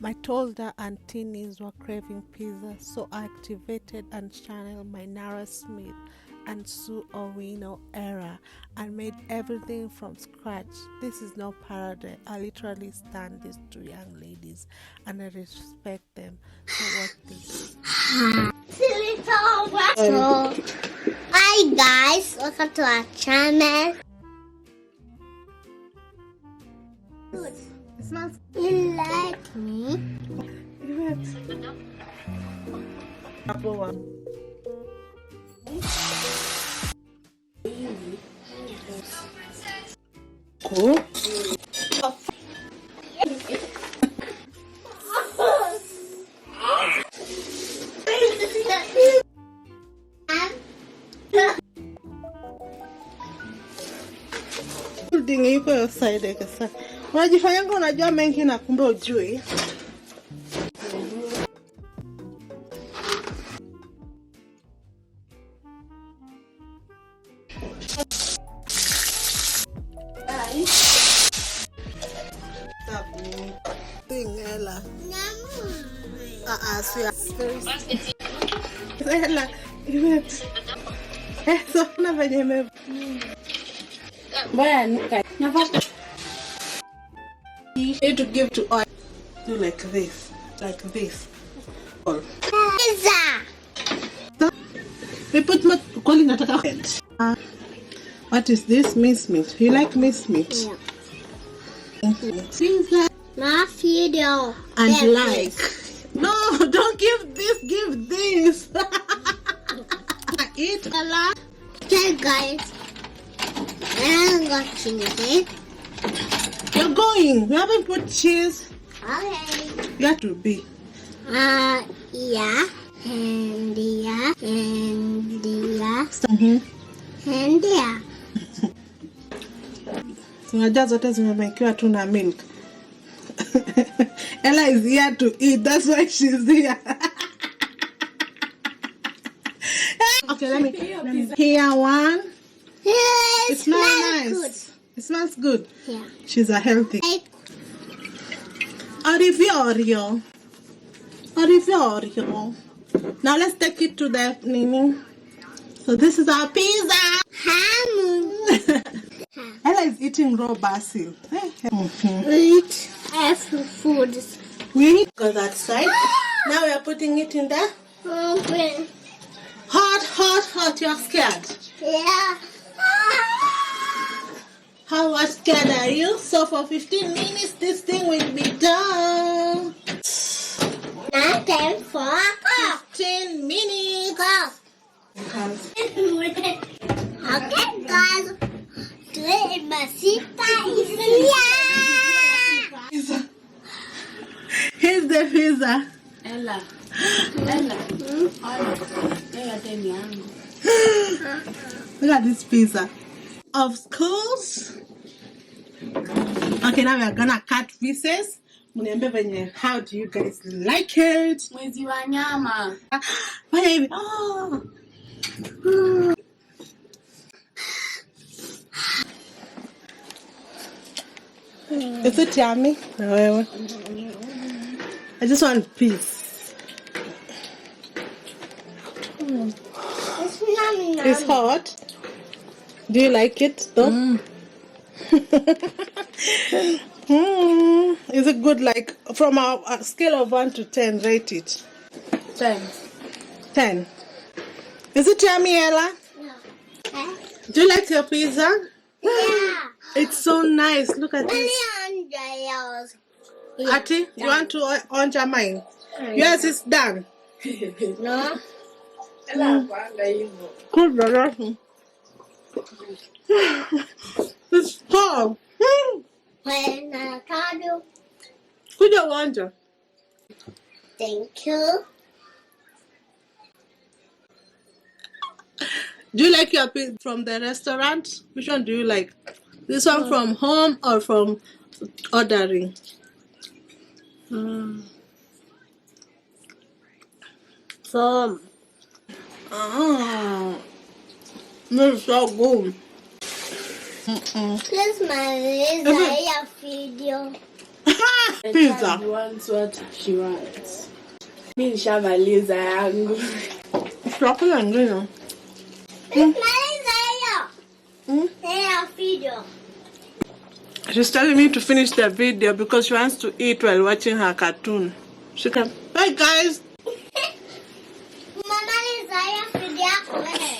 My toddler and teenies were craving pizza, so I activated and channeled my Nara Smith and Sue Owino era and made everything from scratch. This is no parody. I literally stand these two young ladies and I respect them. So watch this. So, hi guys, welcome to our channel. Good. It smells You like me? good. Apple one. Cool. Dingi yuko yo side kasa. Unajifanya kama unajua mengi na kumbe hujui. Tingela. Ela. So na venye me. You need to give to all. Do like this. Like this. All. Pizza. We put my calling at a what is this? Mince meat. You like mince meat? Yeah. Pizza. My video. And Yeah, like. No, don't give this. Give this. Eat a lot. Okay guys, I'm watching it. You're going. We haven't put cheese. Okay. You have to be. Yeah. And yeah. And yeah. And yeah. Unajua zote zimemekiwa tu na milk. Ella is here to eat. That's why she's here. Okay, let me. Here one. Yeah, It smells nice. good. It smells good. Yeah. She's a healthy. Like, Oreo. Now let's take it to the Nini. So this is our pizza. ham. Ella is eating raw basil. Eat every food. We go that side. Now we are putting it in there. Okay. Hot. You're scared. Yeah. How scared are you? So for 15 minutes, this thing will be done. Now time for a cup. 10 minutes. Okay, guys. Today Masita is here. Here's the pizza. Ella. Look at this pizza. Of course. Okay, now we are gonna cut pieces. Mniambie venye, how do you guys like it? Mwezi wa nyama. Fanya hivi. Oh. Is it yummy? No. I just want peace. It's yummy. It's hot. Do you like it though? Is it good? Like from a scale of 1 to 10, rate it. 10. 10. Is it yummy, Ella? No. Okay. Do you like your pizza? Yeah. It's so nice. Look at this. $100. Ati, you want to onja mine? Yours is done. No. Good, brother. It's hot. When I told you, Good, you want to? thank you. Do you like your pizza from the restaurant? Which one do you like? This one from home or from ordering? From. Oh, this is so good. Here's my laser video. The Pizza. child wants what she wants. Mi nishamaliza yangu. Chakula ingine. Video. She's telling me to finish the video because she wants to eat while watching her cartoon. She can. Bye, guys. Mama, video.